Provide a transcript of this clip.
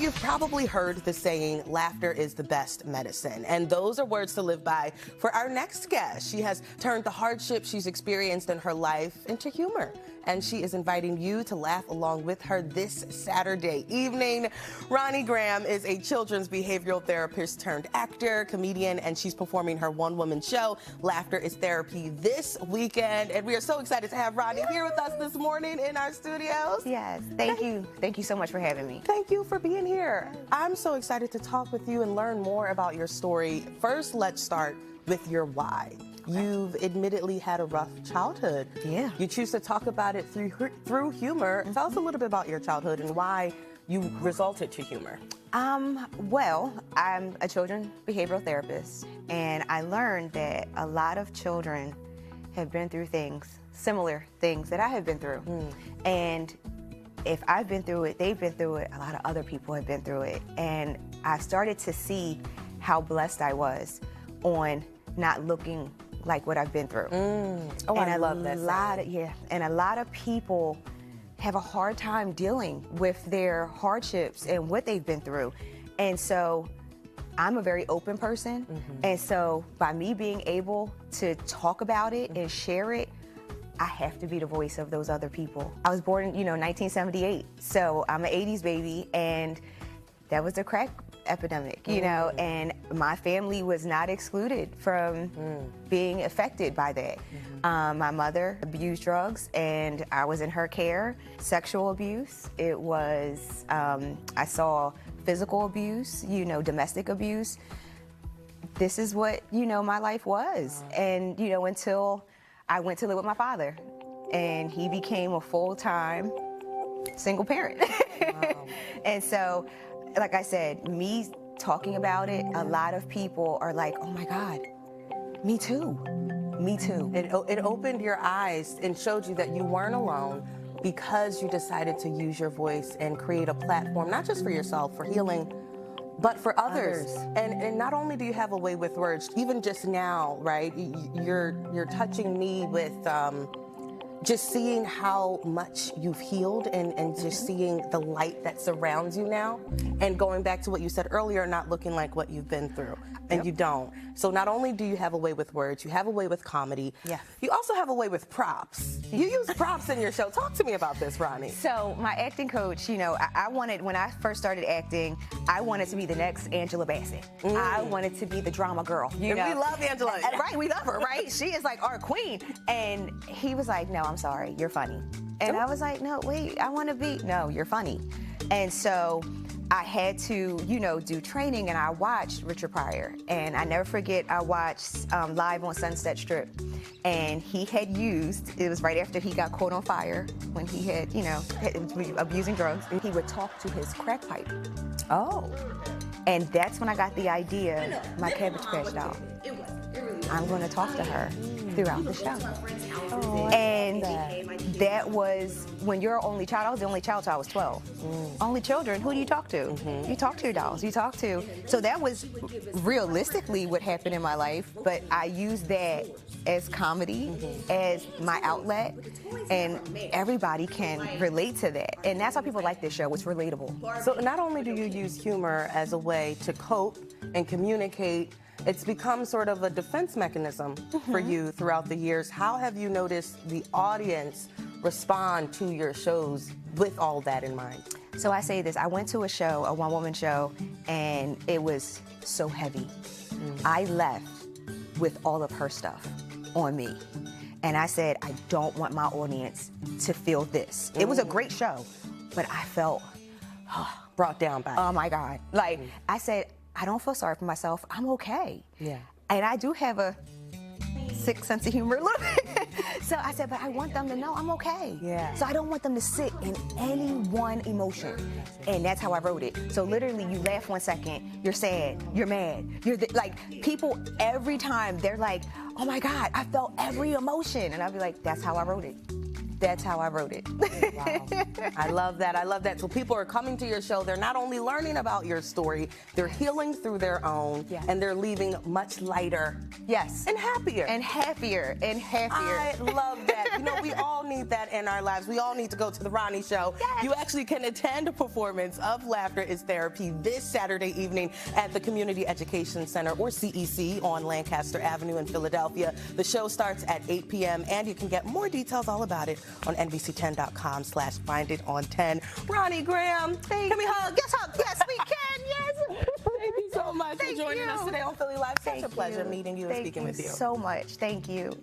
you've probably heard the saying, laughter is the best medicine. And those are words to live by for our next guest. She has turned the hardships she's experienced in her life into humor. And she is inviting you to laugh along with her this Saturday evening. Roni Graham is a children's behavioral therapist turned actor, comedian, and she's performing her one-woman show, Laughter is Therapy, this weekend. And we are so excited to have Roni here with us this morning in our studios. Yes, thank you. Thank you so much for having me. Thank you for being here. I'm so excited to talk with you and learn more about your story. First, let's start with your why. You've admittedly had a rough childhood. Yeah. You choose to talk about it through humor. Tell us a little bit about your childhood and why you resulted to humor. Well, I'm a children behavioral therapist, and I learned that a lot of children have been through things, similar things that I have been through. And if I've been through it, they've been through it, a lot of other people have been through it. And I started to see how blessed I was on not looking like what I've been through. Oh, and I love that. And a lot of people have a hard time dealing with their hardships and what they've been through. And so I'm a very open person. And so by me being able to talk about it and share it, I have to be the voice of those other people. I was born in, 1978, so I'm an 80s baby, and that was the crack epidemic, and my family was not excluded from being affected by that. My mother abused drugs, and I was in her care. Sexual abuse, it was, I saw physical abuse, domestic abuse. This is what, my life was. And, until I went to live with my father, and he became a full-time single parent. Wow. And so, like I said, me talking about it, a lot of people are like, oh my God, me too, me too. It opened your eyes and showed you that you weren't alone because you decided to use your voice and create a platform, not just for yourself, for healing, but for others. And not only do you have a way with words, even just now, right, you're touching me with just seeing how much you've healed and just seeing the light that surrounds you now. And going back to what you said earlier, not looking like what you've been through. And you don't. So not only do you have a way with words, you have a way with comedy. Yeah. You also have a way with props. You use props in your show. Talk to me about this, Roni. So my acting coach, I wanted, when I first started acting, I wanted to be the next Angela Bassett. I wanted to be the drama girl. We love Angela. Right, we love her, right? She is like our queen. And he was like, no, I'm sorry, you're funny. And I was like, no, wait, I want to be, no, you're funny. And so I had to, do training, and I watched Richard Pryor. And I never forget, I watched Live on Sunset Strip. And he had used, it was right after he got caught on fire, when he had, abusing drugs. And he would talk to his crack pipe. Oh. And that's when I got the idea, my Cabbage Patch doll. I'm going to talk to her throughout the show. And that was, when you're an only child, I was the only child till I was 12. Only children, who do you talk to? You talk to your dolls, so that was realistically what happened in my life, but I used that as comedy, as my outlet, and everybody can relate to that. And that's how people like this show, it's relatable. So not only do you use humor as a way to cope and communicate, it's become sort of a defense mechanism for you throughout the years. How have you noticed the audience respond to your shows with all that in mind? So I say this, I went to a show, a one-woman show, and it was so heavy. I left with all of her stuff on me. And I said, I don't want my audience to feel this. It was a great show, but I felt brought down by it. Oh my God. Like, I said, I don't feel sorry for myself. I'm okay. Yeah. And I do have a sick sense of humor a little bit. So I said, but I want them to know I'm okay. Yeah. So I don't want them to sit in any one emotion. And that's how I wrote it. So literally, you laugh 1 second, you're sad, you're mad, like, people every time, they're like, oh my God, I felt every emotion. And I'll be like, that's how I wrote it. that's how I wrote it. Wow. I love that. I love that. So people are coming to your show. They're not only learning about your story, they're healing through their own, and they're leaving much lighter. Yes. And happier. And happier. And happier. I love that. You know, we all need that in our lives. We all need to go to the Ronnie Show. Yes. You actually can attend a performance of Laughter is Therapy this Saturday evening at the Community Education Center, or CEC, on Lancaster Avenue in Philadelphia. The show starts at 8 p.m. and you can get more details all about it on NBC10.com/findit-on10. Roni Graham, can we hug? Yes, hug. Yes, we can. Yes. Thank you so much for joining us today on Philly Live. Such a pleasure meeting you and speaking with you. Thank you so much. Thank you.